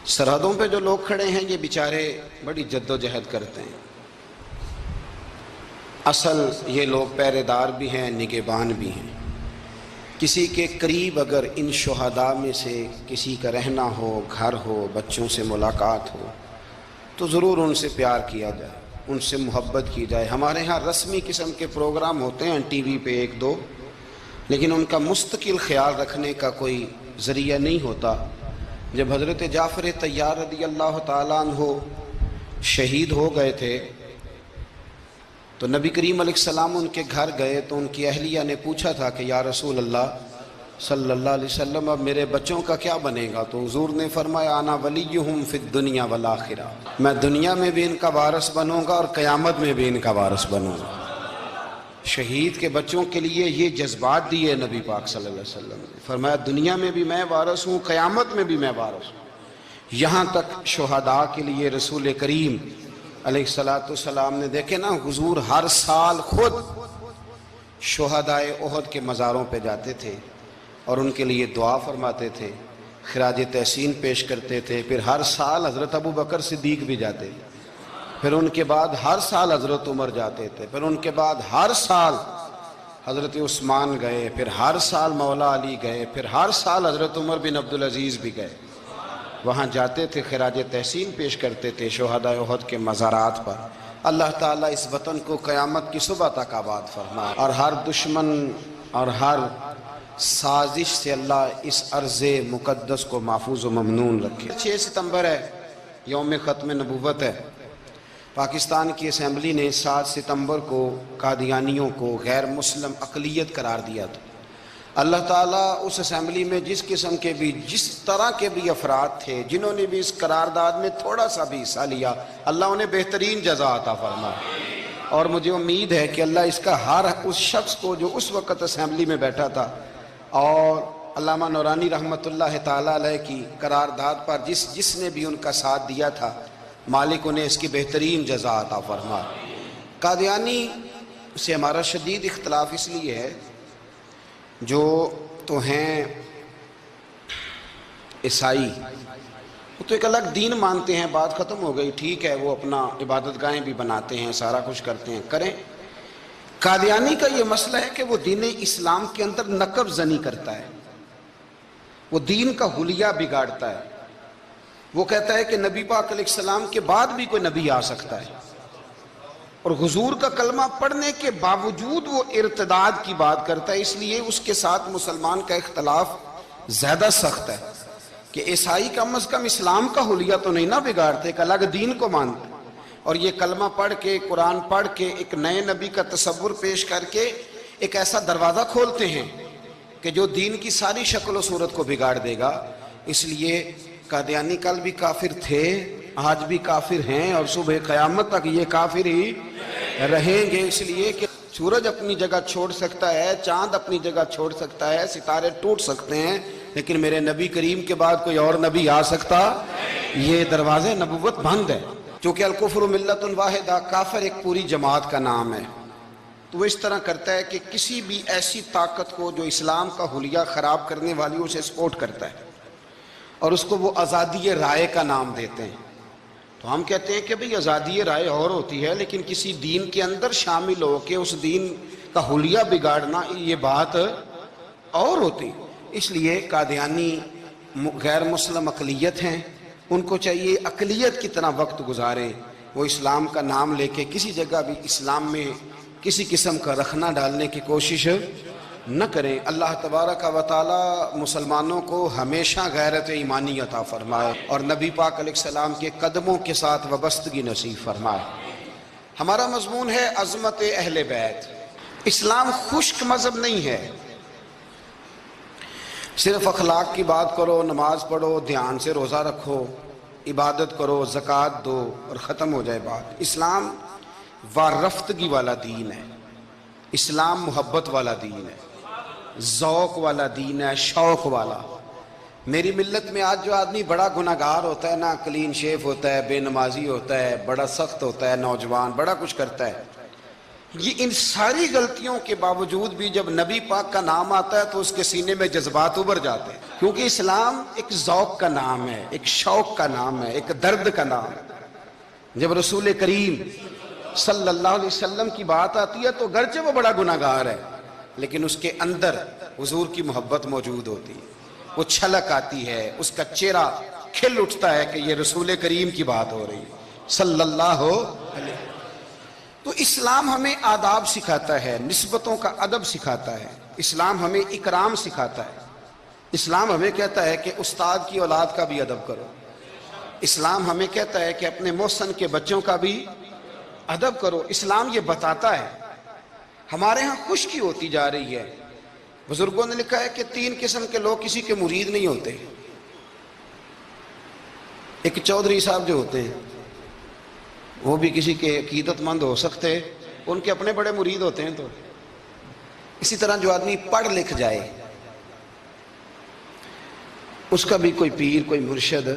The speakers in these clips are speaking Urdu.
سرحدوں پہ جو لوگ کھڑے ہیں یہ بیچارے بڑی جد و جہد کرتے ہیں. اصل یہ لوگ پہرے دار بھی ہیں، نگہبان بھی ہیں. کسی کے قریب اگر ان شہداء میں سے کسی کا رہنا ہو، گھر ہو، بچوں سے ملاقات ہو تو ضرور ان سے پیار کیا جائے، ان سے محبت کی جائے. ہمارے ہاں رسمی قسم کے پروگرام ہوتے ہیں ٹی وی پہ ایک دو، لیکن ان کا مستقل خیال رکھنے کا کوئی ذریعہ نہیں ہوتا. جب حضرت جعفر طیار رضی اللہ تعالیٰ عنہ شہید ہو گئے تھے تو نبی کریم علیہ السلام ان کے گھر گئے تو ان کی اہلیہ نے پوچھا تھا کہ یا رسول اللہ صلی اللہ علیہ وسلم اب میرے بچوں کا کیا بنے گا؟ تو حضور نے فرمایا انا ولیہم فی الدنیا والآخرہ، میں دنیا میں بھی ان کا وارث بنوں گا اور قیامت میں بھی ان کا وارث بنوں گا. شہید کے بچوں کے لیے یہ جذبات دیے نبی پاک صلی اللہ علیہ وسلم نے. فرمایا دنیا میں بھی میں وارث ہوں، قیامت میں بھی میں وارث ہوں. یہاں تک شہداء کے لیے رسول کریم علیہ السلام نے دیکھے نا، حضور ہر سال خود شہداء احد کے مزاروں پہ جاتے تھے اور ان کے لیے دعا فرماتے تھے، خراج تحسین پیش کرتے تھے. پھر ہر سال حضرت ابو بکر صدیق بھی جاتے، پھر ان کے بعد ہر سال حضرت عمر جاتے تھے، پھر ان کے بعد ہر سال حضرت عثمان گئے، پھر ہر سال مولا علی گئے، پھر ہر سال حضرت عمر بن عبدالعزیز بھی گئے. وہاں جاتے تھے، خراج تحسین پیش کرتے تھے شہداء احد کے مزارات پر. اللہ تعالیٰ اس وطن کو قیامت کی صبح تک آباد فرمائے اور ہر دشمن اور ہر سازش سے اللہ اس ارض مقدس کو محفوظ و ممنون رکھے. 6 ستمبر ہے، یوم ختم نبوت ہے. پاکستان کی اسمبلی نے 7 ستمبر کو قادیانیوں کو غیر مسلم اقلیت قرار دیا تھا. اللہ تعالیٰ اس اسمبلی میں جس قسم کے بھی، جس طرح کے بھی افراد تھے، جنہوں نے بھی اس قرارداد میں تھوڑا سا بھی حصہ لیا، اللہ انہیں بہترین جزا عطا فرمائے. اور مجھے امید ہے کہ اللہ اس کا ہر اس شخص کو جو اس وقت اسمبلی میں بیٹھا تھا اور علامہ نورانی رحمۃ اللہ تعالیٰ علیہ کی قرارداد پر جس نے بھی ان کا ساتھ دیا تھا، مالک انہیں اس کی بہترین جزا عطا فرمائے. قادیانی سے ہمارا شدید اختلاف اس لیے ہے، جو تو ہیں عیسائی، وہ تو ایک الگ دین مانتے ہیں، بات ختم ہو گئی، ٹھیک ہے، وہ اپنا عبادت گاہیں بھی بناتے ہیں، سارا کچھ کرتے ہیں، کریں. قادیانی کا یہ مسئلہ ہے کہ وہ دین اسلام کے اندر نقب زنی کرتا ہے، وہ دین کا حلیہ بگاڑتا ہے. وہ کہتا ہے کہ نبی پاک علیہ السلام کے بعد بھی کوئی نبی آ سکتا ہے، اور حضور کا کلمہ پڑھنے کے باوجود وہ ارتداد کی بات کرتا ہے. اس لیے اس کے ساتھ مسلمان کا اختلاف زیادہ سخت ہے کہ عیسائی کم از کم اسلام کا حلیہ تو نہیں نہ بگاڑتے، ایک الگ دین کو مانتے، اور یہ کلمہ پڑھ کے، قرآن پڑھ کے ایک نئے نبی کا تصور پیش کر کے ایک ایسا دروازہ کھولتے ہیں کہ جو دین کی ساری شکل و صورت کو بگاڑ دے گا. اس لیے قادیانی کل بھی کافر تھے، آج بھی کافر ہیں، اور صبح قیامت تک یہ کافر ہی رہیں گے. اس لیے کہ سورج اپنی جگہ چھوڑ سکتا ہے، چاند اپنی جگہ چھوڑ سکتا ہے، ستارے ٹوٹ سکتے ہیں، لیکن میرے نبی کریم کے بعد کوئی اور نبی آ سکتا؟ یہ دروازے نبوت بند ہے. چونکہ الکفر ملت واحدہ، کافر ایک پوری جماعت کا نام ہے. تو وہ اس طرح کرتا ہے کہ کسی بھی ایسی طاقت کو جو اسلام کا حلیہ خراب کرنے والی اسے سپورٹ کرتا ہے، اور اس کو وہ آزادی رائے کا نام دیتے ہیں. تو ہم کہتے ہیں کہ بھئی آزادی رائے اور ہوتی ہے، لیکن کسی دین کے اندر شامل ہو کے اس دین کا حلیہ بگاڑنا، یہ بات اور ہوتی. اس لیے قادیانی غیر مسلم اقلیت ہیں، ان کو چاہیے اقلیت کی طرح وقت گزاریں، وہ اسلام کا نام لے کے کسی جگہ بھی اسلام میں کسی قسم کا رخنہ ڈالنے کی کوشش نہ کریں. اللہ تبارک و تعالی مسلمانوں کو ہمیشہ غیرت ایمانی عطا فرمائے اور نبی پاک علیہ السلام کے قدموں کے ساتھ وابستگی نصیب فرمائے. ہمارا مضمون ہے عظمت اہل بیت. اسلام خشک مذہب نہیں ہے، صرف اخلاق کی بات کرو، نماز پڑھو، دھیان سے روزہ رکھو، عبادت کرو، زکوٰۃ دو اور ختم ہو جائے بات. اسلام وارفتگی والا دین ہے، اسلام محبت والا دین ہے، ذوق والا دین ہے، شوق والا. میری ملت میں آج جو آدمی بڑا گناہگار ہوتا ہے نا، کلین شیف ہوتا ہے، بے نمازی ہوتا ہے، بڑا سخت ہوتا ہے، نوجوان بڑا کچھ کرتا ہے، یہ ان ساری غلطیوں کے باوجود بھی جب نبی پاک کا نام آتا ہے تو اس کے سینے میں جذبات ابھر جاتے ہیں، کیونکہ اسلام ایک ذوق کا نام ہے، ایک شوق کا نام ہے، ایک درد کا نام ہے۔ جب رسول کریم صلی اللہ علیہ وسلم کی بات آتی ہے تو گرچہ وہ بڑا گناہگار ہے لیکن اس کے اندر حضور کی محبت موجود ہوتی ہے، وہ چھلک آتی ہے، اس کا چہرہ کھل اٹھتا ہے کہ یہ رسول کریم کی بات ہو رہی ہے صلی اللہ علیہ۔ تو اسلام ہمیں آداب سکھاتا ہے، نسبتوں کا ادب سکھاتا ہے، اسلام ہمیں اکرام سکھاتا ہے، اسلام ہمیں کہتا ہے کہ استاد کی اولاد کا بھی ادب کرو، اسلام ہمیں کہتا ہے کہ اپنے محسن کے بچوں کا بھی ادب کرو۔ اسلام یہ بتاتا ہے۔ ہمارے ہاں خشکی ہوتی جا رہی ہے، بزرگوں نے لکھا ہے کہ 3 قسم کے لوگ کسی کے مرید نہیں ہوتے۔ ایک چودھری صاحب جو ہوتے ہیں وہ بھی کسی کے عقیدت مند ہو سکتے، ان کے اپنے بڑے مرید ہوتے ہیں۔ تو اسی طرح جو آدمی پڑھ لکھ جائے اس کا بھی کوئی پیر، کوئی مرشد،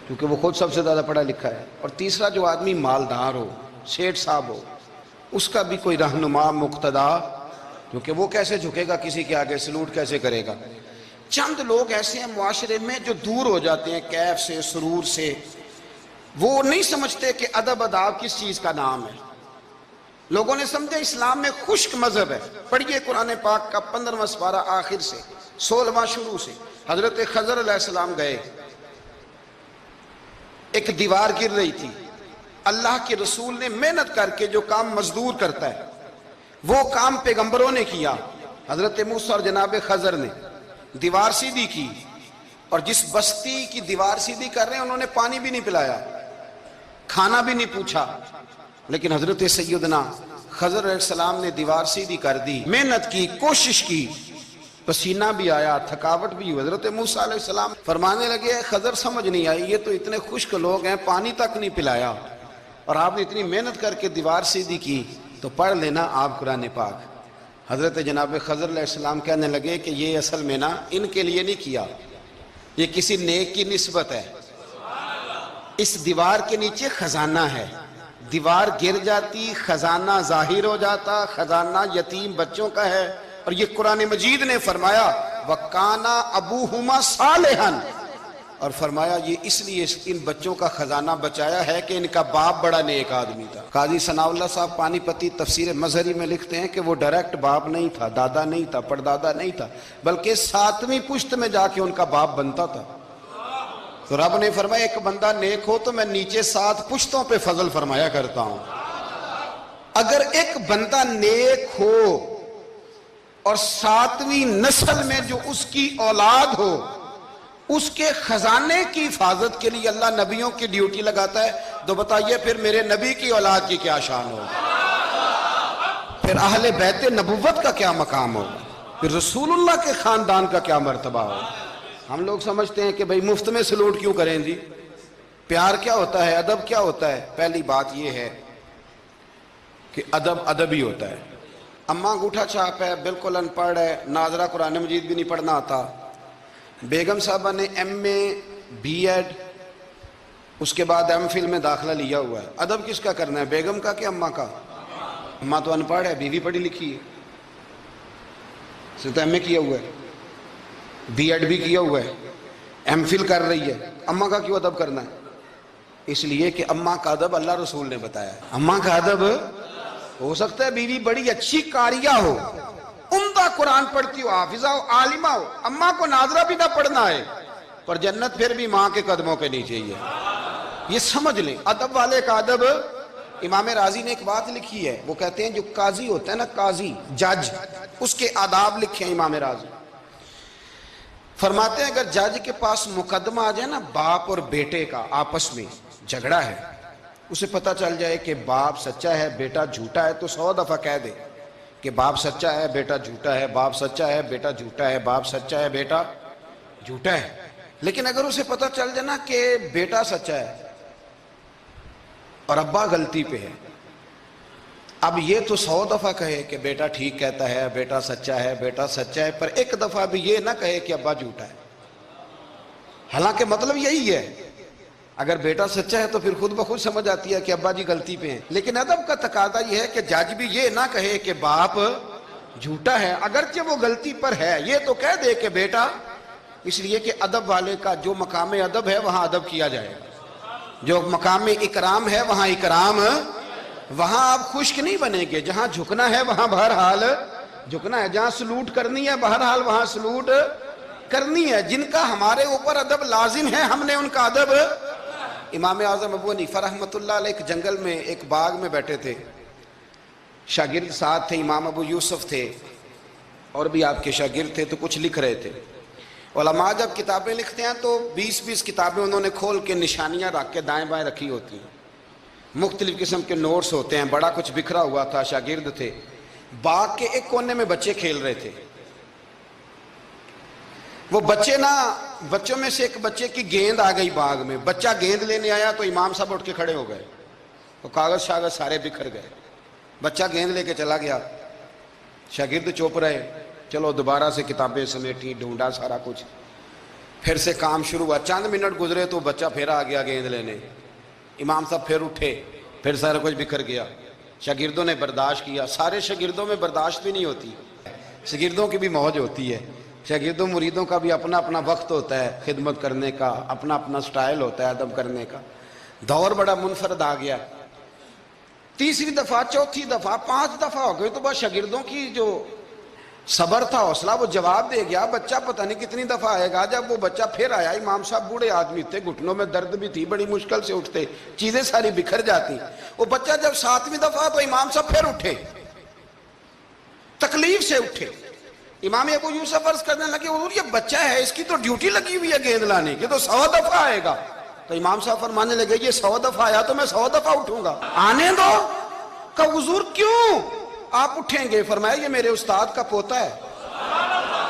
کیونکہ وہ خود سب سے زیادہ پڑھا لکھا ہے۔ اور تیسرا جو آدمی مالدار ہو، سیٹھ صاحب ہو، اس کا بھی کوئی رہنما، مقتدا، کیونکہ وہ کیسے جھکے گا کسی کے آگے، سلوٹ کیسے کرے گا۔ چند لوگ ایسے ہیں معاشرے میں جو دور ہو جاتے ہیں کیف سے، سرور سے، وہ نہیں سمجھتے کہ ادب آداب کس چیز کا نام ہے۔ لوگوں نے سمجھا اسلام میں خشک مذہب ہے۔ پڑھیے قرآن پاک کا 15واں سپارہ آخر سے 16واں شروع سے۔ حضرت خضر علیہ السلام گئے، ایک دیوار گر رہی تھی، اللہ کے رسول نے محنت کر کے جو کام مزدور کرتا ہے وہ کام پیغمبروں نے کیا۔ حضرت موسیٰ اور جناب خضر نے دیوار سیدھی کی، اور جس بستی کی دیوار سیدھی کر رہے ہیں انہوں نے پانی بھی نہیں پلایا، کھانا بھی نہیں پوچھا، لیکن حضرت سیدنا خضر علیہ السلام نے دیوار سیدھی کر دی، محنت کی، کوشش کی، پسینہ بھی آیا، تھکاوٹ بھی ہوئی۔ حضرت موسیٰ علیہ السلام فرمانے لگے خضر سمجھ نہیں آئی، یہ تو اتنے خشک لوگ ہیں، پانی تک نہیں پلایا اور آپ نے اتنی محنت کر کے دیوار سیدھی کی، تو پڑھ لینا آپ قرآن پاک۔ حضرت جناب خضر علیہ السلام کہنے لگے کہ یہ اصل میں نا ان کے لیے نہیں کیا، یہ کسی نیک کی نسبت ہے، اس دیوار کے نیچے خزانہ ہے، دیوار گر جاتی خزانہ ظاہر ہو جاتا، خزانہ یتیم بچوں کا ہے۔ اور یہ قرآن مجید نے فرمایا وَقَانَ أَبُوهُمَا صَالِحًا، اور فرمایا یہ اس لیے ان بچوں کا خزانہ بچایا ہے کہ ان کا باپ بڑا نیک آدمی تھا۔ قاضی ثناء اللہ صاحب پانی پتی تفسیر مظہری میں لکھتے ہیں کہ وہ ڈائریکٹ باپ نہیں تھا، دادا نہیں تھا، پردادا نہیں تھا، بلکہ 7ویں پشت میں جا کے ان کا باپ بنتا تھا۔ تو رب نے فرمایا ایک بندہ نیک ہو تو میں نیچے 7 پشتوں پہ فضل فرمایا کرتا ہوں۔ اگر ایک بندہ نیک ہو اور 7ویں نسل میں جو اس کی اولاد ہو، اس کے خزانے کی حفاظت کے لیے اللہ نبیوں کی ڈیوٹی لگاتا ہے، تو بتائیے پھر میرے نبی کی اولاد کی کیا شان ہوگی، پھر اہل بیت نبوت کا کیا مقام ہوگا، پھر رسول اللہ کے خاندان کا کیا مرتبہ ہوگا۔ ہم لوگ سمجھتے ہیں کہ بھئی مفت میں سلوٹ کیوں کریں جی، پیار کیا ہوتا ہے، ادب کیا ہوتا ہے۔ پہلی بات یہ ہے کہ ادب ادب ہی ہوتا ہے۔ اماں انگوٹھا چھاپ ہے، بالکل ان پڑھ ہے، ناظرہ قرآن مجید بھی نہیں پڑھنا آتا، بیگم صاحبہ نے ایم اے، بی ایڈ، اس کے بعد ایم فل میں داخلہ لیا ہوا ہے، ادب کس کا کرنا ہے، بیگم کا کہ اماں کا؟ اماں تو ان پڑھ ہے، بیوی پڑھی لکھی ہے، اسے تو ایم اے کیا ہوا ہے، بی ایڈ بھی کیا ہوا ہے، ایم فل کر رہی ہے، اماں کا کیوں ادب کرنا ہے؟ اس لیے کہ اماں کا ادب اللہ رسول نے بتایا ہے۔ اماں کا ادب ہو سکتا ہے بیوی بڑی اچھی قاریہ ہو، عمدہ قرآن پڑھتی ہو، حافظہ ہو، عالمہ ہو، اماں کو ناظرہ بھی نہ پڑھنا ہے، پر جنت پھر بھی ماں کے قدموں کے نیچے ہی ہے۔ یہ سمجھ لیں ادب والے کا ادب۔ امام راضی نے ایک بات لکھی ہے، وہ کہتے ہیں جو قاضی ہوتا ہے نا، قاضی، جج، اس کے آداب لکھے ہیں امام راضی۔ فرماتے ہیں اگر جج کے پاس مقدمہ آ جائے نا باپ اور بیٹے کا آپس میں جھگڑا ہے، اسے پتہ چل جائے کہ باپ سچا ہے بیٹا جھوٹا ہے، تو 100 دفعہ کہہ دے کہ باپ سچا ہے بیٹا جھوٹا ہے، باپ سچا ہے بیٹا جھوٹا ہے، باپ سچا ہے بیٹا جھوٹا ہے۔ لیکن اگر اسے پتہ چل جائے نا کہ بیٹا سچا ہے اور ابا غلطی پہ ہے، اب یہ تو 100 دفعہ کہے کہ بیٹا ٹھیک کہتا ہے، بیٹا سچا ہے، بیٹا سچا ہے، پر ایک دفعہ بھی یہ نہ کہے کہ ابا جھوٹا ہے، حالانکہ مطلب یہی ہے۔ اگر بیٹا سچا ہے تو پھر خود بخود سمجھ آتی ہے کہ ابا جی غلطی پہ ہیں. لیکن ادب کا تقاضا یہ ہے کہ جج بھی یہ نہ کہے کہ باپ جھوٹا ہے اگرچہ وہ غلطی پر ہے، یہ تو کہہ دے کہ بیٹا، اس لیے کہ ادب والے کا جو مقام ادب ہے وہاں ادب کیا جائے گا، جو مقام اکرام ہے وہاں اکرام، وہاں آپ خشک نہیں بنیں گے. جہاں جھکنا ہے وہاں بہرحال جھکنا ہے، جہاں سلوٹ کرنی ہے بہرحال وہاں سلوٹ کرنی ہے. جن کا ہمارے اوپر ادب لازم ہے ہم نے ان کا ادب. امام اعظم ابو حنیفہ رحمۃ اللہ علیہ ایک جنگل میں ایک باغ میں بیٹھے تھے، شاگرد ساتھ تھے، امام ابو یوسف تھے اور بھی آپ کے شاگرد تھے، تو کچھ لکھ رہے تھے. علماء جب کتابیں لکھتے ہیں تو 20 کتابیں انہوں نے کھول کے نشانیاں رکھ کے دائیں بائیں رکھی ہوتی ہیں، مختلف قسم کے نوٹس ہوتے ہیں، بڑا کچھ بکھرا ہوا تھا. شاگرد تھے، باغ کے ایک کونے میں بچے کھیل رہے تھے. وہ بچوں میں سے ایک بچے کی گیند آ گئی باغ میں، بچہ گیند لینے آیا تو امام صاحب اٹھ کے کھڑے ہو گئے، تو کاغذ شاغذ سارے بکھر گئے. بچہ گیند لے کے چلا گیا، شاگرد چوپ رہے، چلو دوبارہ سے کتابیں سمیٹی، ڈھونڈا سارا کچھ، پھر سے کام شروع ہوا. چند منٹ گزرے تو بچہ پھر آ گیا گیند لینے، امام صاحب پھر اٹھے، پھر سارا کچھ بکھر گیا. شاگردوں نے برداشت کیا. سارے شاگردوں میں برداشت بھی نہیں ہوتی، شاگردوں کی بھی موج ہوتی ہے. شاگردوں مریدوں کا بھی اپنا اپنا وقت ہوتا ہے خدمت کرنے کا، اپنا اپنا سٹائل ہوتا ہے ادب کرنے کا. دور بڑا منفرد آ گیا. تیسری دفعہ، چوتھی دفعہ، 5 دفعہ ہو گئی تو بس شاگردوں کی جو صبر تھا، حوصلہ، وہ جواب دے گیا. بچہ پتہ نہیں کتنی دفعہ آئے گا. جب وہ بچہ پھر آیا، امام صاحب بوڑھے آدمی تھے، گھٹنوں میں درد بھی تھی، بڑی مشکل سے اٹھتے، چیزیں ساری بکھر جاتی. وہ بچہ جب 7ویں دفعہ تو امام صاحب پھر اٹھے، تکلیف سے اٹھے. امام ابو یوسف عرض کرنے لگے، حضور یہ بچہ ہے، اس کی تو ڈیوٹی لگی ہوئی ہے گیند لانے کی، تو 100 دفعہ آئے گا. تو امام صاحب فرمانے لگے، یہ 100 دفعہ آیا تو میں 100 دفعہ اٹھوں گا، آنے دو. کہ حضور کیوں آپ اٹھیں گے؟ فرمایا یہ میرے استاد کا پوتا ہے.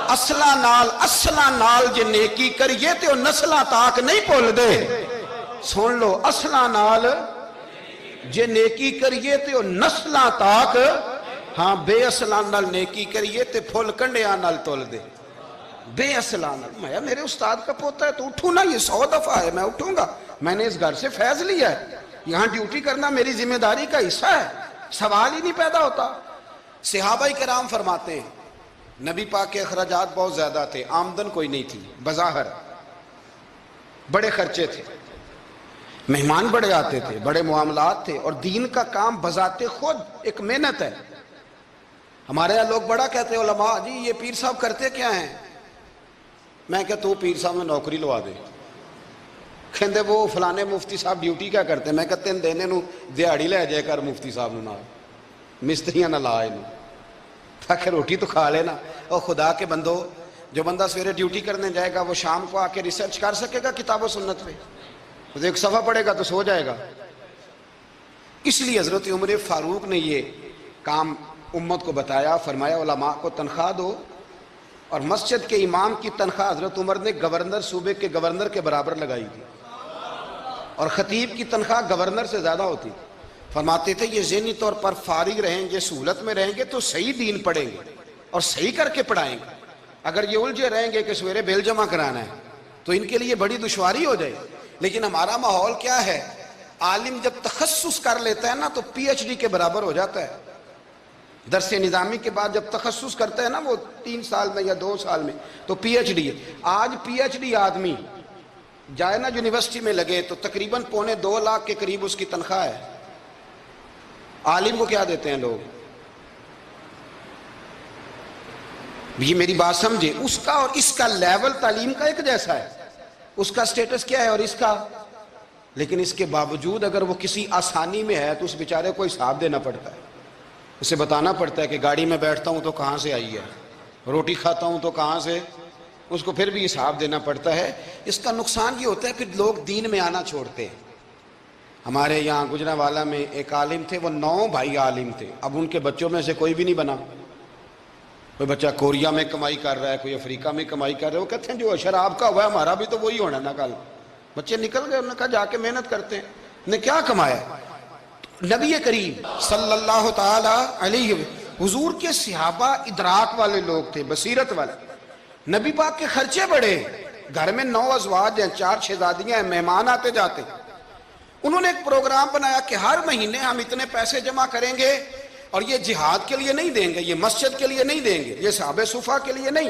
اصلا نال جے نیکی کریے تے نسلاں تاک نہیں بھول دے. سن لو، اصلا نال جے نیکی کریے تے نسلاں تاک، ہاں بے اصلاں نال نیکی کریے تے پھول کنڈیاں نال تول دے. بے اصلاں نال، میں میرے استاد کا پوتا ہے تو اٹھوں نا، یہ 100 دفعہ ہے میں اٹھوں گا. میں نے اس گھر سے فیض لیا ہے، یہاں ڈیوٹی کرنا میری ذمہ داری کا حصہ ہے، سوال ہی نہیں پیدا ہوتا. صحابہ کرام فرماتے ہیں نبی پاک کے اخراجات بہت زیادہ تھے، آمدن کوئی نہیں تھی، بظاہر بڑے خرچے تھے، مہمان بڑے آتے تھے، بڑے معاملات تھے، اور دین کا کام بذات خود ایک محنت ہے. ہمارے یہاں لوگ بڑا کہتے ہیں علماء، جی یہ پیر صاحب کرتے کیا ہیں؟ میں کہتا ہوں پیر صاحب میں نوکری لوا دے. کہندے وہ فلانے مفتی صاحب ڈیوٹی کیا کرتے ہیں؟ میں کہتے ہیں دینے نو دیہاڑی لے جائے کر مفتی صاحب نو، مستریاں نہ لائے نو، تاکہ روٹی تو کھا لینا. اور خدا کے بندو، جو بندہ سویرے ڈیوٹی کرنے جائے گا وہ شام کو آ کے ریسرچ کر سکے گا کتاب و سنت پہ؟ وہ ایک صفحہ پڑھے گا تو سو جائے گا. اس لیے حضرت عمر فاروق نے یہ کام امت کو بتایا، فرمایا علماء کو تنخواہ دو. اور مسجد کے امام کی تنخواہ حضرت عمر نے گورنر، صوبے کے گورنر کے برابر لگائی تھی، اور خطیب کی تنخواہ گورنر سے زیادہ ہوتی. فرماتے تھے یہ ذہنی طور پر فارغ رہیں گے، سہولت میں رہیں گے تو صحیح دین پڑھیں گے اور صحیح کر کے پڑھائیں گے. اگر یہ الجھے رہیں گے کہ سویرے بل جمع کرانا ہے تو ان کے لیے بڑی دشواری ہو جائے. لیکن ہمارا ماحول کیا ہے، عالم جب تخصص کر لیتا ہے نا تو پی ایچ ڈی کے برابر ہو جاتا ہے. درس نظامی کے بعد جب تخصص کرتا ہے نا وہ 3 سال میں یا 2 سال میں، تو پی ایچ ڈی ہے. آج پی ایچ ڈی آدمی جائے نا یونیورسٹی میں لگے تو تقریباً 2.25 لاکھ کے قریب اس کی تنخواہ ہے. عالم کو کیا دیتے ہیں لوگ؟ یہ میری بات سمجھے، اس کا اور اس کا لیول تعلیم کا ایک جیسا ہے، اس کا سٹیٹس کیا ہے اور اس کا. لیکن اس کے باوجود اگر وہ کسی آسانی میں ہے تو اس بیچارے کو حساب دینا پڑتا ہے، اسے بتانا پڑتا ہے کہ گاڑی میں بیٹھتا ہوں تو کہاں سے آئی ہے، روٹی کھاتا ہوں تو کہاں سے، اس کو پھر بھی حساب دینا پڑتا ہے. اس کا نقصان یہ ہوتا ہے پھر لوگ دین میں آنا چھوڑتے ہیں. ہمارے یہاں گجرانوالہ میں ایک عالم تھے، وہ 9 بھائی عالم تھے. اب ان کے بچوں میں سے کوئی بھی نہیں بنا. کوئی بچہ کوریا میں کمائی کر رہا ہے، کوئی افریقہ میں کمائی کر رہا ہے. وہ کہتے ہیں جو شراب کا ہوا ہے ہمارا بھی تو وہی ہونا نا. کل بچے نکل گئے، انہوں نے کہا جا کے محنت کرتے ہیں. نے کیا کمایا؟ نبی کریم صلی اللہ تعالی علیہ حضور کے صحابہ ادراک والے لوگ تھے، بصیرت والے. نبی پاک کے خرچے بڑے، گھر میں 9 ازواج ہیں، 4 شہزادیاں ہیں، مہمان آتے جاتے. انہوں نے ایک پروگرام بنایا کہ ہر مہینے ہم اتنے پیسے جمع کریں گے اور یہ جہاد کے لیے نہیں دیں گے، یہ مسجد کے لیے نہیں دیں گے، یہ صحابہ صفا کے لیے نہیں،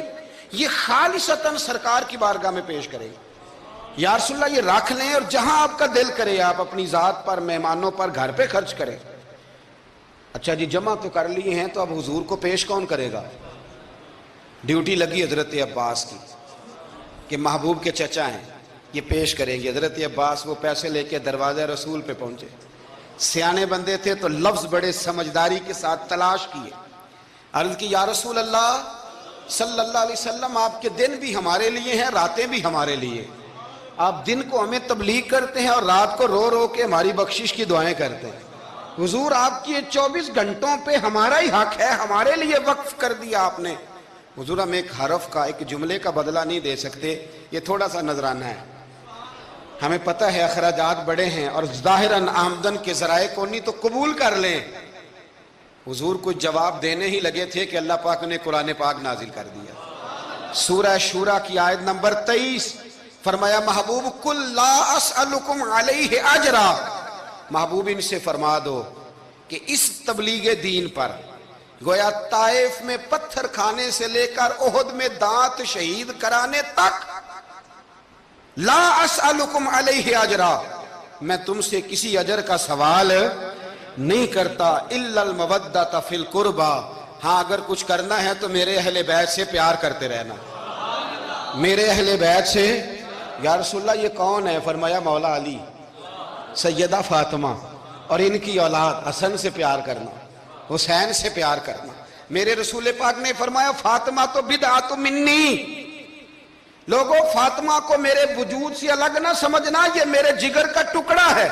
یہ خالصتاً سرکار کی بارگاہ میں پیش کریں گے۔ یا رسول اللہ یہ رکھ لیں اور جہاں آپ کا دل کرے آپ اپنی ذات پر، مہمانوں پر، گھر پہ خرچ کریں۔ اچھا جی جمع تو کر لی ہیں، تو اب حضور کو پیش کون کرے گا؟ ڈیوٹی لگی حضرت عباس کی کہ محبوب کے چچا ہیں، یہ پیش کریں گے۔ حضرت عباس وہ پیسے لے کے دروازہ رسول پہ پہنچے، سیانے بندے تھے تو لفظ بڑے سمجھداری کے ساتھ تلاش کیے، عرض کی یا رسول اللہ صلی اللہ علیہ وسلم آپ کے دن بھی ہمارے لیے ہیں، راتیں بھی ہمارے لیے، آپ دن کو ہمیں تبلیغ کرتے ہیں اور رات کو رو رو کے ہماری بخشش کی دعائیں کرتے ہیں، حضور آپ کی 24 گھنٹوں پہ ہمارا ہی حق ہے، ہمارے لیے وقف کر دیا آپ نے۔ حضور ہم ایک حرف کا، ایک جملے کا بدلہ نہیں دے سکتے، یہ تھوڑا سا نذرانہ ہے، ہمیں پتہ ہے اخراجات بڑے ہیں اور ظاہراً آمدن کے ذرائع کو نہیں تو قبول کر لیں۔ حضور کو جواب دینے ہی لگے تھے کہ اللہ پاک نے قرآن پاک نازل کر دیا، سورہ شورا کی آیت نمبر 23، فرمایا محبوب قل لا اسألکم علیہ اجرا، محبوب ان سے فرما دو کہ اس تبلیغ دین پر گویا طائف میں پتھر کھانے سے لے کر احد میں دانت شہید کرانے تک لا اسألکم علیہ اجرا، میں تم سے کسی اجر کا سوال نہیں کرتا، الا المودۃ فی القربى، ہاں اگر کچھ کرنا ہے تو میرے اہل بیت سے پیار کرتے رہنا، میرے اہل بیت سے۔ یا رسول اللہ یہ کون ہے؟ فرمایا مولا علی، سیدہ فاطمہ اور ان کی اولاد حسن سے پیار کرنا، حسین سے پیار کرنا۔ میرے رسول پاک نے فرمایا فاطمہ تو بدعت منی، لوگوں فاطمہ کو میرے وجود سے الگ نہ سمجھنا، یہ میرے جگر کا ٹکڑا ہے۔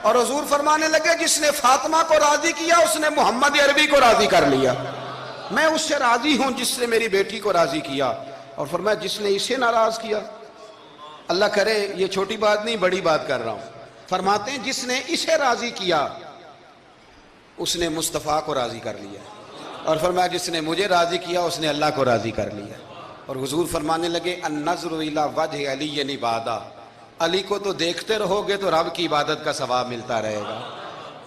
اور حضور فرمانے لگے جس نے فاطمہ کو راضی کیا اس نے محمد عربی کو راضی کر لیا، میں اس سے راضی ہوں جس نے میری بیٹی کو راضی کیا۔ اور فرمایا جس نے اسے ناراض کیا، اللہ کرے یہ چھوٹی بات نہیں بڑی بات کر رہا ہوں، فرماتے ہیں جس نے اسے راضی کیا اس نے مصطفیٰ کو راضی کر لیا، اور فرمایا جس نے مجھے راضی کیا اس نے اللہ کو راضی کر لیا۔ اور حضور فرمانے لگے النظر الی وجہ علی عبادہ، علی کو تو دیکھتے رہو گے تو رب کی عبادت کا ثواب ملتا رہے گا۔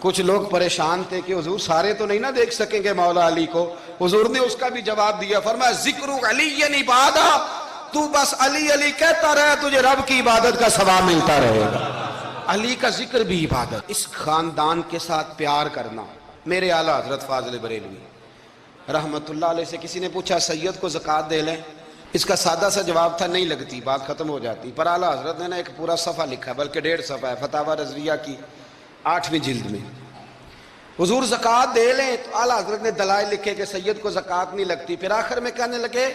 کچھ لوگ پریشان تھے کہ حضور سارے تو نہیں نہ دیکھ سکیں گے مولا علی کو، حضور نے اس کا بھی جواب دیا، فرمایا ذکر علی عبادہ، تو بس علی علی کہتا رہے تجھے رب کی عبادت کا ثواب ملتا رہے گا۔ علی کا ذکر بھی عبادت، اس خاندان کے ساتھ پیار کرنا۔ میرے اعلیٰ حضرت فاضل بریلوی رحمت اللہ علیہ سے کسی نے پوچھا سید کو زکوٰۃ دے لیں؟ اس کا سادہ سا جواب تھا نہیں لگتی، بات ختم ہو جاتی، پر اعلیٰ حضرت نے ایک پورا صفحہ لکھا ہے، بلکہ 1.5 صفحہ ہے، فتاوی رضویہ کی 8ویں جلد میں۔ حضور زکوٰۃ دے لیں تو اعلیٰ حضرت نے دلائل لکھے کہ سید کو زکوٰۃ نہیں لگتی، پھر آخر میں کہنے لگے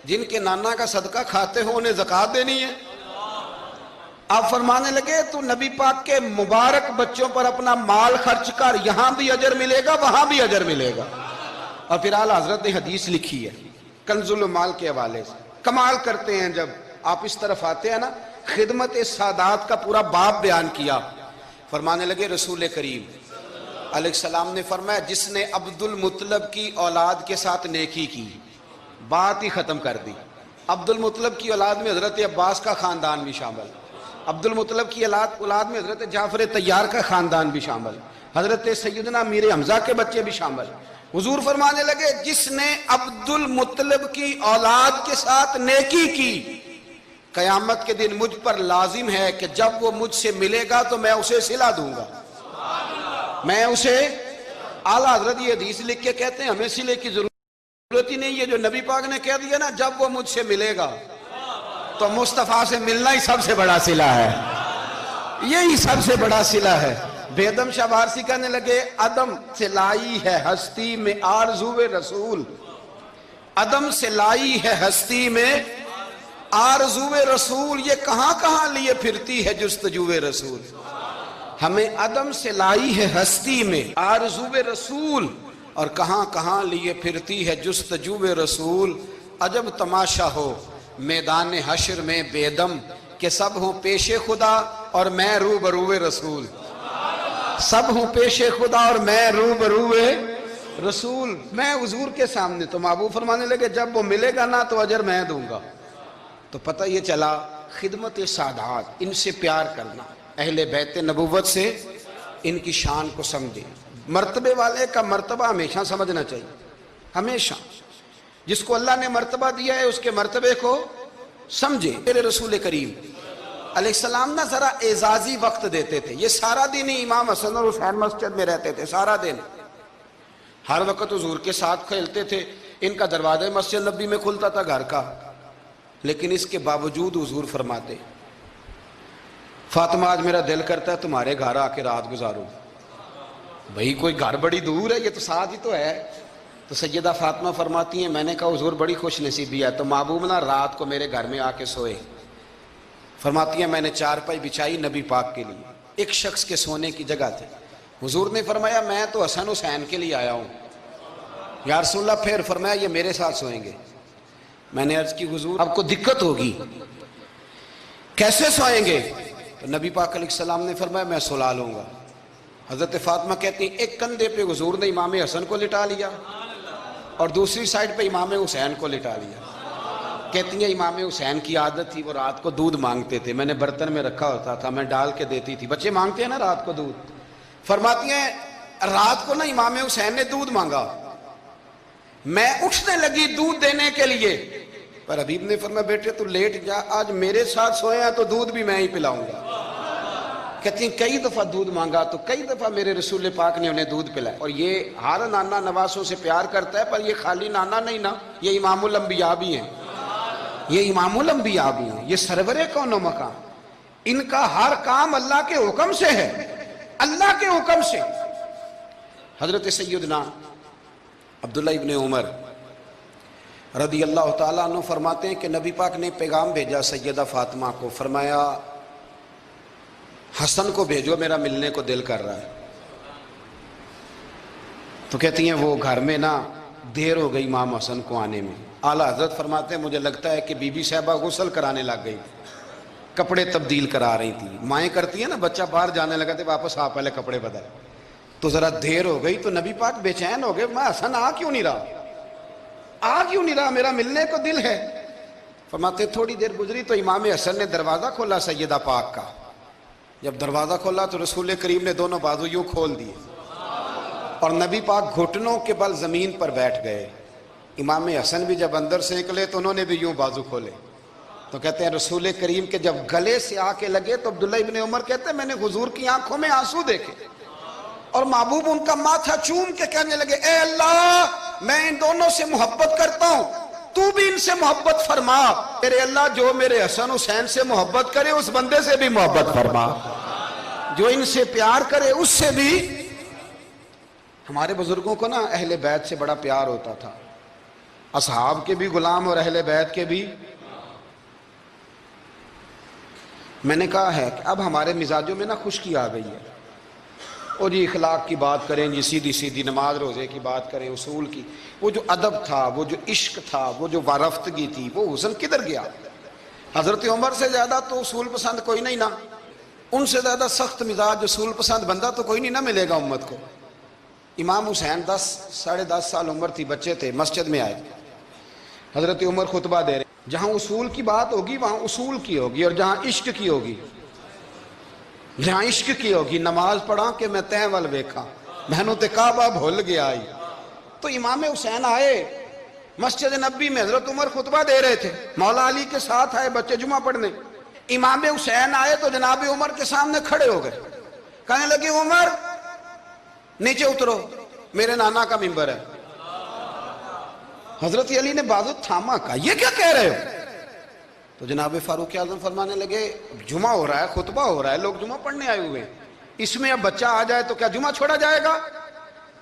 جن کے نانا کا صدقہ کھاتے ہو انہیں زکوٰۃ دینی ہے۔ آپ فرمانے لگے تو نبی پاک کے مبارک بچوں پر اپنا مال خرچ کر، یہاں بھی اجر ملے گا وہاں بھی اجر ملے گا۔ اور پھر اعلیٰ حضرت نے حدیث لکھی ہے کنز المال کے حوالے سے، کمال کرتے ہیں جب آپ اس طرف آتے ہیں نا، خدمت سادات کا پورا باب بیان کیا۔ فرمانے لگے رسول کریم علیہ السلام نے فرمایا جس نے عبد المطلب کی اولاد کے ساتھ نیکی کی، بات ہی ختم کر دی۔ عبد المطلب کی اولاد میں حضرت عباس کا خاندان بھی شامل، عبد المطلب کی اولاد میں حضرت جعفر طیار کا خاندان بھی شامل، حضرت سیدنا میر حمزہ کے بچے بھی شامل۔ حضور فرمانے لگے جس نے عبد المطلب کی اولاد کے ساتھ نیکی کی، قیامت کے دن مجھ پر لازم ہے کہ جب وہ مجھ سے ملے گا تو میں اسے صلہ دوں گا، میں اسے۔ اعلیٰ حضرت یہ حدیث لکھ کے کہتے ہیں ہمیں صلے کی ضرورت ہی نہیں، یہ جو نبی پاک نے کہہ دیا نا جب وہ مجھ سے ملے گا، تو مصطفیٰ سے ملنا ہی سب سے بڑا صلہ ہے، یہی سب سے بڑا صلہ ہے۔ بیدم شاہ بارسی کہنے لگے عدم سے لائی ہے ہستی میں آرزو رسول، عدم سے لائی ہے ہستی میں آرزو رسول، یہ کہاں کہاں لیے پھرتی ہے جستجو رسول۔ ہمیں عدم سے لائی ہے ہستی میں آرزو رسول، اور کہاں کہاں لیے پھرتی ہے جستجو رسول۔ عجب تماشا ہو میدان حشر میں بیدم کہ سب ہوں پیش خدا اور میں روبرو رسول، سب ہوں پیش خدا اور میں روبرو رسول۔ میں حضور کے سامنے، تو محبوب فرمانے لگے جب وہ ملے گا نا تو اجر میں دوں گا۔ تو پتہ یہ چلا خدمت سادات، ان سے پیار کرنا، اہل بیت نبوت سے ان کی شان کو سمجھیں. مرتبے والے کا مرتبہ ہمیشہ سمجھنا چاہیے، ہمیشہ. جس کو اللہ نے مرتبہ دیا ہے اس کے مرتبے کو سمجھے. میرے رسول کریم علیہ السلام نا ذرا اعزازی وقت دیتے تھے. یہ سارا دن ہی امام حسن اور حسین مسجد میں رہتے تھے، سارا دن ہر وقت حضور کے ساتھ کھیلتے تھے. ان کا دروازہ مسجد نبی میں کھلتا تھا گھر کا، لیکن اس کے باوجود حضور فرماتے فاطمہ آج میرا دل کرتا ہے تمہارے گھر آ کے رات گزاروں. بھئی کوئی گھر بڑی دور ہے، یہ تو ساتھ ہی تو ہے. تو سیدہ فاطمہ فرماتی ہیں میں نے کہا حضور بڑی خوش نصیبی ہے تو محبوب نا رات کو میرے گھر میں آ کے سوئے. فرماتی ہیں میں نے چارپائی بچھائی نبی پاک کے لیے، ایک شخص کے سونے کی جگہ تھی. حضور نے فرمایا میں تو حسن حسین کے لیے آیا ہوں. یا رسول اللہ پھر فرمایا یہ میرے ساتھ سوئیں گے. میں نے عرض کی حضور آپ کو دقت ہوگی، کیسے سوئیں گے؟ تو نبی پاک علیہ السلام نے فرمایا میں سلا لوں گا. حضرت فاطمہ کہتی ہیں ایک کندھے پہ حضور نے امام حسن کو لٹا لیا اور دوسری سائڈ پہ امام حسین کو لٹا لیا. کہتی ہیں امام حسین کی عادت تھی وہ رات کو دودھ مانگتے تھے، میں نے برتن میں رکھا ہوتا تھا، میں ڈال کے دیتی تھی. بچے مانگتے ہیں نا رات کو دودھ. فرماتی ہیں رات کو نا امام حسین نے دودھ مانگا، میں اٹھنے لگی دودھ دینے کے لیے، پر حبیب نے فرمایا بیٹے تو لیٹ جا، آج میرے ساتھ سوئے ہیں تو دودھ بھی میں ہی پلاؤں گا. کہتی ہیں کئی دفعہ دودھ مانگا تو کئی دفعہ میرے رسول پاک نے انہیں دودھ پلایا. اور یہ ہر نانا نواسوں سے پیار کرتا ہے، پر یہ خالی نانا نہیں نا، یہ امام الانبیاء بھی ہیں، یہ امام الانبیاء بھی ہیں، یہ سرور کون و مقام. ان کا ہر کام اللہ کے حکم سے ہے، اللہ کے حکم سے. حضرت سیدنا عبداللہ ابن عمر رضی اللہ تعالیٰ عنہ فرماتے ہیں کہ نبی پاک نے پیغام بھیجا سیدہ فاطمہ کو، فرمایا حسن کو بھیجو میرا ملنے کو دل کر رہا ہے. تو کہتی ہیں وہ گھر میں نا دیر ہو گئی امام حسن کو آنے میں. اعلیٰ حضرت فرماتے ہیں مجھے لگتا ہے کہ بی بی صاحبہ غسل کرانے لگ گئی، کپڑے تبدیل کرا رہی تھی. مائیں کرتی ہیں نا بچہ باہر جانے لگا تھے واپس آ پہلے کپڑے بدل، تو ذرا دیر ہو گئی تو نبی پاک بے چین ہو گئے میں حسن آ کیوں نہیں رہا میرا ملنے کو دل ہے. فرماتے تھوڑی دیر گزری تو امام حسن نے دروازہ کھولا سیدہ پاک کا. جب دروازہ کھولا تو رسول کریم نے دونوں بازو یوں کھول دیے اور نبی پاک گھٹنوں کے بل زمین پر بیٹھ گئے. امام حسن بھی جب اندر سے نکلے تو انہوں نے بھی یوں بازو کھولے. تو کہتے ہیں رسول کریم کے جب گلے سے آ کے لگے تو عبداللہ ابن عمر کہتے ہیں میں نے حضور کی آنکھوں میں آنسو دیکھے اور محبوب ان کا ماتھا چوم کے کہنے لگے اے اللہ میں ان دونوں سے محبت کرتا ہوں، تو بھی ان سے محبت فرما. میرے اللہ جو میرے حسن حسین سے محبت کرے اس بندے سے بھی محبت فرما، جو ان سے پیار کرے اس سے بھی. ہمارے بزرگوں کو نا اہل بیت سے بڑا پیار ہوتا تھا، اصحاب کے بھی غلام اور اہل بیت کے بھی. میں نے کہا ہے کہ اب ہمارے مزاجوں میں نا خشکی آ گئی ہے، اور جی اخلاق کی بات کریں، جی سیدھی سیدھی نماز روزے کی بات کریں، اصول کی. وہ جو ادب تھا، وہ جو عشق تھا، وہ جو وارفتگی تھی، وہ حسن کدھر گیا؟ حضرت عمر سے زیادہ تو اصول پسند کوئی نہیں نا، ان سے زیادہ سخت مزاج اصول پسند بندہ تو کوئی نہیں نہ ملے گا امت کو. امام حسین 10-10.5 سال عمر تھی، بچے تھے، مسجد میں آئے. حضرت عمر خطبہ دے رہے، جہاں اصول کی بات ہوگی وہاں اصول کی ہوگی، اور جہاں عشق کی ہوگی نماز پڑھا کہ میں تیں ول ویکھا مینوں تے کعبہ بھول گیا آئی. تو امام حسین آئے مسجد نبی میں، حضرت عمر خطبہ دے رہے تھے، مولا علی کے ساتھ آئے بچے جمعہ پڑھنے. امام حسین آئے تو جناب عمر کے سامنے کھڑے ہو گئے، کہنے لگے عمر نیچے اترو، میرے نانا کا ممبر ہے. حضرت علی نے بازو تھاما، کہا یہ کیا کہہ رہے ہو؟ تو جناب فاروق اعظم فرمانے لگے جمعہ ہو رہا ہے، خطبہ ہو رہا ہے، لوگ جمعہ پڑھنے آئے ہوئے ہیں، اس میں اب بچہ آ جائے تو کیا جمعہ چھوڑا جائے گا؟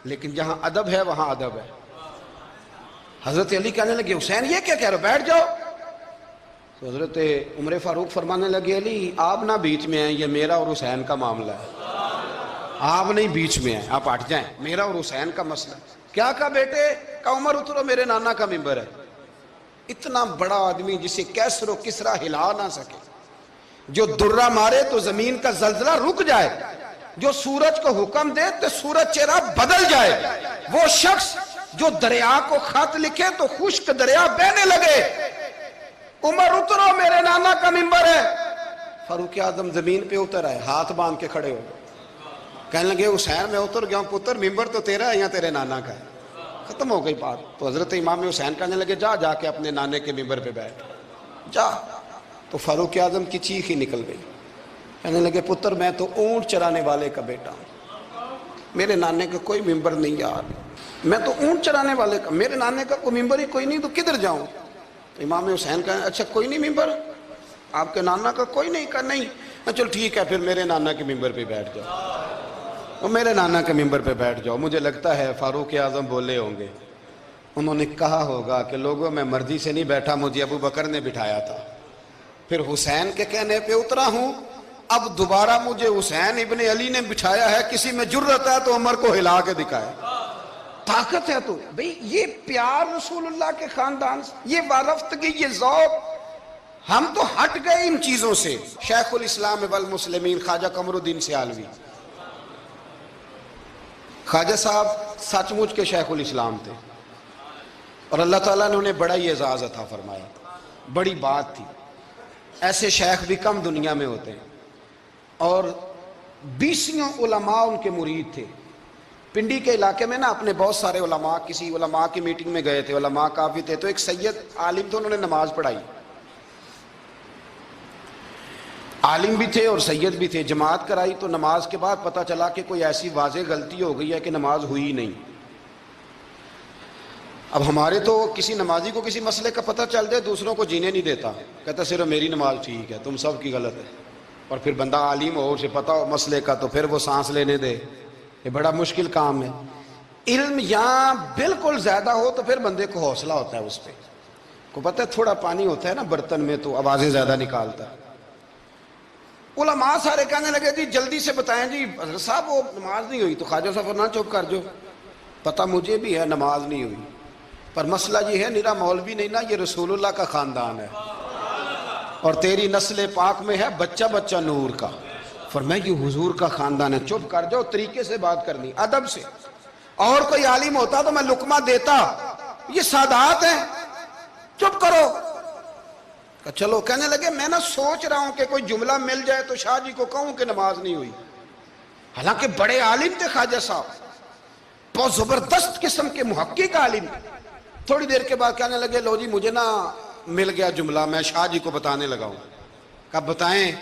لیکن جہاں ادب ہے وہاں ادب ہے. حضرت علی کہنے لگے حسین یہ کیا کہہ رہے ہو، بیٹھ جاؤ. تو حضرت عمر فاروق فرمانے لگے علی آپ نہ بیچ میں ہیں، یہ میرا اور حسین کا معاملہ ہے، آپ نہیں بیچ میں ہیں، آپ ہٹ جائیں، میرا اور حسین کا مسئلہ. کیا کہا بیٹے؟ کہا عمر اترو، میرے نانا کا ممبر ہے. اتنا بڑا آدمی جسے کیسر و کسرا ہلا نہ سکے، جو درہ مارے تو زمین کا زلزلہ رک جائے، جو سورج کو حکم دے تو سورج چہرہ بدل جائے، وہ شخص جو دریا کو خط لکھے تو خشک دریا بہنے لگے. عمر اترو، میرے نانا کا ممبر ہے. فاروق اعظم زمین پہ اتر آئے, ہاتھ باندھ کے کھڑے ہو گئے, کہنے لگے حسین میں اتر گیا ہوں پتر, ممبر تو تیرا ہے یا تیرے نانا کا ہے. ختم ہو گئی بات. تو حضرت امام حسین کہنے لگے جا کے اپنے نانے کے ممبر پہ بیٹھ جا. تو فاروق اعظم کی چیخ ہی نکل گئی, کہنے لگے پتر میں تو اونٹ چرانے والے کا بیٹا ہوں, میرے نانے کا کوئی ممبر نہیں یار, میں تو اونٹ چرانے والے کا, میرے نانے کا کوئی ممبر ہی کوئی نہیں, تو کدھر جاؤں. تو امام حسین کہا اچھا کوئی نہیں ممبر آپ کے نانا کا کوئی نہیں. کہا نہیں. چل ٹھیک ہے پھر میرے نانا کے ممبر پہ بیٹھ جاؤ, وہ میرے نانا کے ممبر پہ بیٹھ جاؤ. مجھے لگتا ہے فاروق اعظم بولے ہوں گے, انہوں نے کہا ہوگا کہ لوگوں میں مرضی سے نہیں بیٹھا, مجھے ابو بکر نے بٹھایا تھا, پھر حسین کے کہنے پہ اترا ہوں, اب دوبارہ مجھے حسین ابن علی نے بٹھایا ہے, کسی میں جرت ہے تو عمر کو ہلا کے دکھائے, طاقت ہے. تو بھئی یہ پیار رسول اللہ کے خاندان سے, یہ وارفتگی, یہ ذوق, ہم تو ہٹ گئے ان چیزوں سے. شیخ الاسلام والمسلمین خواجہ قمر الدین سیالوی, خواجہ صاحب سچ مچ کے شیخ الاسلام تھے, اور اللہ تعالیٰ نے انہیں بڑا ہی اعزاز عطا فرمایا, بڑی بات تھی. ایسے شیخ بھی کم دنیا میں ہوتے ہیں, اور 20 علماء ان کے مرید تھے. پنڈی کے علاقے میں نا اپنے بہت سارے علماء, کسی علماء کی میٹنگ میں گئے تھے, علماء کافی تھے, تو ایک سید عالم تھے, انہوں نے نماز پڑھائی, عالم بھی تھے اور سید بھی تھے, جماعت کرائی. تو نماز کے بعد پتہ چلا کہ کوئی ایسی واضح غلطی ہو گئی ہے کہ نماز ہوئی نہیں. اب ہمارے تو کسی نمازی کو کسی مسئلے کا پتہ چل جائے دوسروں کو جینے نہیں دیتا, کہتا صرف میری نماز ٹھیک ہے, تم سب کی غلط ہے. اور پھر بندہ عالم ہو, اسے پتہ ہو مسئلے کا, تو پھر وہ سانس لینے دے, یہ بڑا مشکل کام ہے. علم یہاں بالکل زیادہ ہو تو پھر بندے کو حوصلہ ہوتا ہے اس پہ, کو پتہ ہے تھوڑا پانی ہوتا ہے نا برتن میں تو آوازیں زیادہ نکالتا ہے. علماء سارے کہنے لگے جی جلدی سے بتائیں جی حضرت صاحب وہ نماز نہیں ہوئی. تو خواجہ صاحب فرمایا چپ کر جو, پتہ مجھے بھی ہے نماز نہیں ہوئی, پر مسئلہ یہ ہے میرا مولوی نہیں نا, یہ رسول اللہ کا خاندان ہے, اور تیری نسل پاک میں ہے بچہ بچہ نور کا. فرمایا یہ حضور کا خاندان ہے, چپ کر جاؤ, طریقے سے بات کرنی, ادب سے. اور کوئی عالم ہوتا تو میں لقمہ دیتا, یہ سادات ہیں, چپ کرو. چلو کہنے لگے میں نہ سوچ رہا ہوں کہ کوئی جملہ مل جائے تو شاہ جی کو کہوں کہ نماز نہیں ہوئی. حالانکہ بڑے عالم تھے خواجہ صاحب, بہت زبردست قسم کے محقق عالم. تھوڑی دیر کے بعد کہنے لگے لو جی مجھے نا مل گیا جملہ, میں شاہ جی کو بتانے لگا ہوں. کب بتائیں؟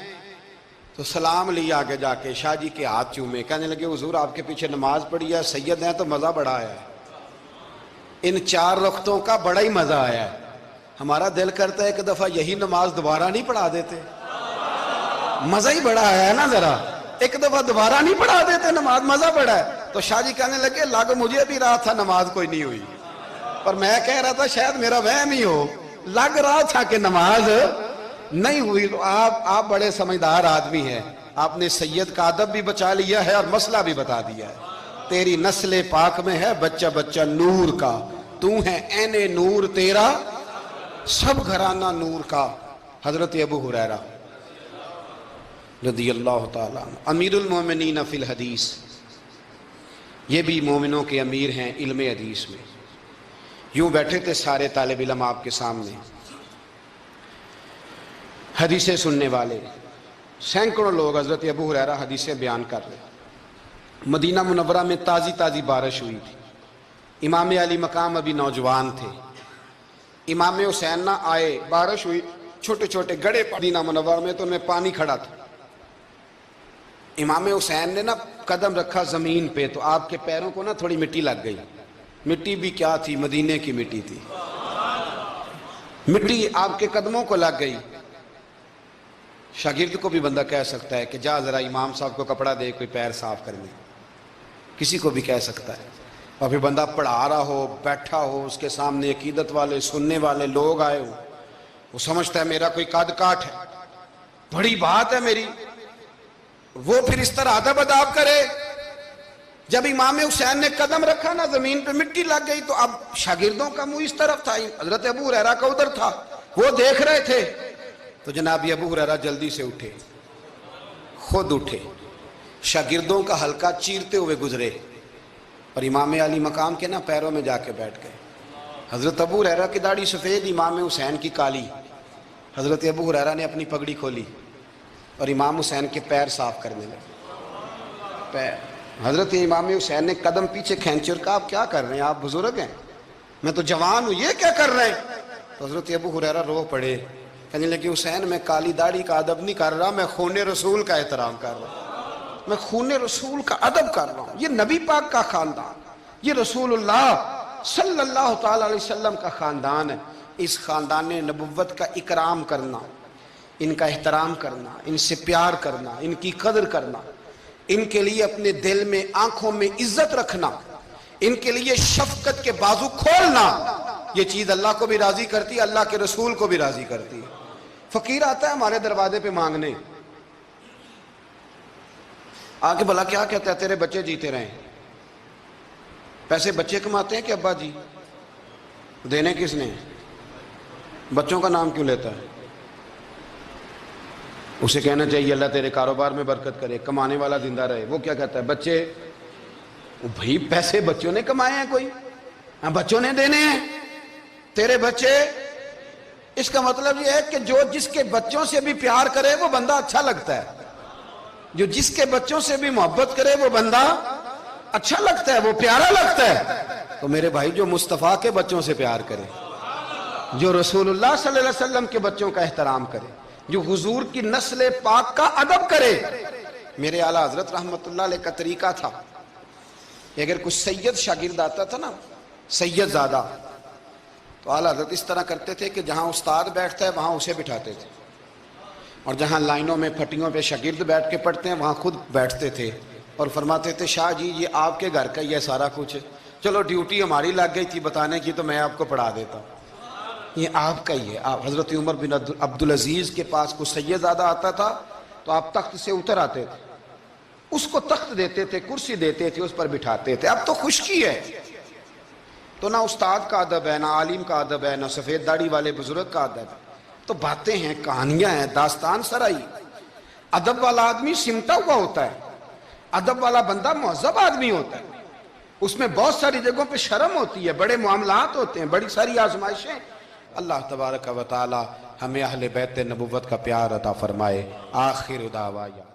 تو سلام لی آگے جا کے, شاہ جی کے ہاتھ چومے, کہنے لگے حضور آپ کے پیچھے نماز پڑھی ہے, سید ہیں تو مزہ بڑا آیا ہے, ان 4 رکعتوں کا بڑا ہی مزہ آیا ہے. ہمارا دل کرتا ہے ایک دفعہ یہی نماز دوبارہ نہیں پڑھا دیتے, مزہ ہی بڑا آیا ہے نا, ذرا ایک دفعہ دوبارہ نہیں پڑھا دیتے نماز, مزہ بڑا ہے. تو شاہ جی کہنے لگے لگ مجھے بھی رہا تھا نماز کوئی نہیں ہوئی, پر میں کہہ رہا تھا شاید میرا وہم ہی ہو, لگ رہا تھا کہ نماز نہیں ہوئی. تو آپ بڑے سمجھدار آدمی ہیں, آپ نے سید کا ادب بھی بچا لیا ہے اور مسئلہ بھی بتا دیا ہے. تیری نسل پاک میں ہے بچہ بچہ نور کا, تو ہے عین نور تیرا سب گھرانہ نور کا. حضرت ابو ہریرہ رضی اللہ تعالیٰ عنہ, امیر المومنین فی الحدیث, یہ بھی مومنوں کے امیر ہیں علم حدیث میں. یوں بیٹھے تھے سارے طالب علم آپ کے سامنے, حدیثیں سننے والے سینکڑوں لوگ. حضرت ابو ہریرہ حدیثیں بیان کر رہے. مدینہ منورہ میں تازی تازی بارش ہوئی تھی, امام علی مقام ابھی نوجوان تھے, امام حسین نہ آئے, بارش ہوئی, چھوٹے چھوٹے گڑھے مدینہ منورہ میں, تو ان میں پانی کھڑا تھا. امام حسین نے نا قدم رکھا زمین پہ, تو آپ کے پیروں کو نا تھوڑی مٹی لگ گئی. مٹی بھی کیا تھی, مدینے کی مٹی تھی, مٹی آپ کے قدموں کو لگ گئی. شاگرد کو بھی بندہ کہہ سکتا ہے کہ جا ذرا امام صاحب کو کپڑا دے کوئی پیر صاف کرنے, کسی کو بھی کہہ سکتا ہے. اور پھر بندہ پڑھا رہا ہو, بیٹھا ہو, اس کے سامنے عقیدت والے سننے والے لوگ آئے ہو, وہ سمجھتا ہے میرا کوئی قد کاٹ ہے, بڑی بات ہے میری, وہ پھر اس طرح ادب اداب کرے. جب امام حسین نے قدم رکھا نا زمین پہ مٹی لگ گئی, تو اب شاگردوں کا منہ اس طرف تھا, حضرت ابو ہریرہ کا ادھر تھا, وہ دیکھ رہے تھے. تو جناب ابو ہریرہ جلدی سے اٹھے, خود اٹھے, شاگردوں کا حلقہ چیرتے ہوئے گزرے, اور امام علی مقام کے نا پیروں میں جا کے بیٹھ گئے. حضرت ابو ہریرہ کی داڑھی سفید, امام حسین کی کالی. حضرت ابو ہریرہ نے اپنی پگڑی کھولی, اور امام حسین کے پیر صاف کرنے لگے. پیر. حضرت امام حسین نے قدم پیچھے کھینچے اور کہا آپ کیا کر رہے ہیں، آپ بزرگ ہیں، میں تو جوان ہوں، یہ کیا کر رہے ہیں؟ تو حضرت ابو ہریرہ رو پڑے، کہنے لگے حسین میں کالی داڑھی کا ادب نہیں کر رہا، میں خون رسول کا احترام کر رہا ہوں، میں خون رسول کا ادب کر رہا ہوں. یہ نبی پاک کا خاندان، یہ رسول اللہ صلی اللہ تعالی علیہ وسلم کا خاندان ہے. اس خاندان نبوت کا اکرام کرنا، ان کا احترام کرنا، ان سے پیار کرنا، ان کی قدر کرنا، ان کے لیے اپنے دل میں آنکھوں میں عزت رکھنا، ان کے لیے شفقت کے بازو کھولنا، یہ چیز اللہ کو بھی راضی کرتی ہے، اللہ کے رسول کو بھی راضی کرتی ہے. فقیر آتا ہے ہمارے دروازے پہ مانگنے، آگے بھلا کیا کہتا ہے، تیرے بچے جیتے رہیں. پیسے بچے کماتے ہیں کہ ابا جی؟ دینے کس نے؟ بچوں کا نام کیوں لیتا ہے؟ اسے کہنا چاہیے اللہ تیرے کاروبار میں برکت کرے، کمانے والا زندہ رہے. وہ کیا کہتا ہے؟ بچے. بھائی پیسے بچوں نے کمائے ہیں، کوئی بچوں نے دینے ہیں، تیرے بچے. اس کا مطلب یہ ہے کہ جو جس کے بچوں سے بھی پیار کرے وہ بندہ اچھا لگتا ہے، جو جس کے بچوں سے بھی محبت کرے وہ بندہ اچھا لگتا ہے، وہ پیارا لگتا ہے. تو میرے بھائی جو مصطفیٰ کے بچوں سے پیار کرے، جو رسول اللہ صلی اللہ علیہ وسلم کے بچوں کا احترام کرے، جو حضور کی نسل پاک کا ادب کرے. میرے اعلیٰ حضرت رحمت اللہ علیہ کا طریقہ تھا کہ اگر کچھ سید شاگرد آتا تھا نا، سید زادہ، تو اعلیٰ حضرت اس طرح کرتے تھے کہ جہاں استاد بیٹھتا ہے وہاں اسے بٹھاتے تھے، اور جہاں لائنوں میں پھٹیوں پہ شاگرد بیٹھ کے پڑھتے ہیں وہاں خود بیٹھتے تھے، اور فرماتے تھے شاہ جی یہ آپ کے گھر کا ہی ہے سارا کچھ، چلو ڈیوٹی ہماری لگ گئی تھی بتانے کی تو میں آپ کو پڑھا دیتا ہوں، یہ آپ کا ہی ہے. آپ حضرت عمر بن عبدالعزیز کے پاس کوئی سید زادہ آتا تھا تو آپ تخت سے اتر آتے تھے، اس کو تخت دیتے تھے، کرسی دیتے تھے، اس پر بٹھاتے تھے. اب تو خشکی ہے، تو نہ استاد کا ادب ہے، نہ عالم کا ادب ہے، نہ سفید داڑھی والے بزرگ کا ادب ہے. تو باتیں ہیں، کہانیاں ہیں، داستان سرائی. ادب والا آدمی سمٹا ہوا ہوتا ہے، ادب والا بندہ مہذب آدمی ہوتا ہے، اس میں بہت ساری جگہوں پہ شرم ہوتی ہے، بڑے معاملات ہوتے ہیں، بڑی ساری آزمائشیں. اللہ تبارک و تعالی ہمیں اہل بیت نبوت کا پیار عطا فرمائے. آخر دعوانا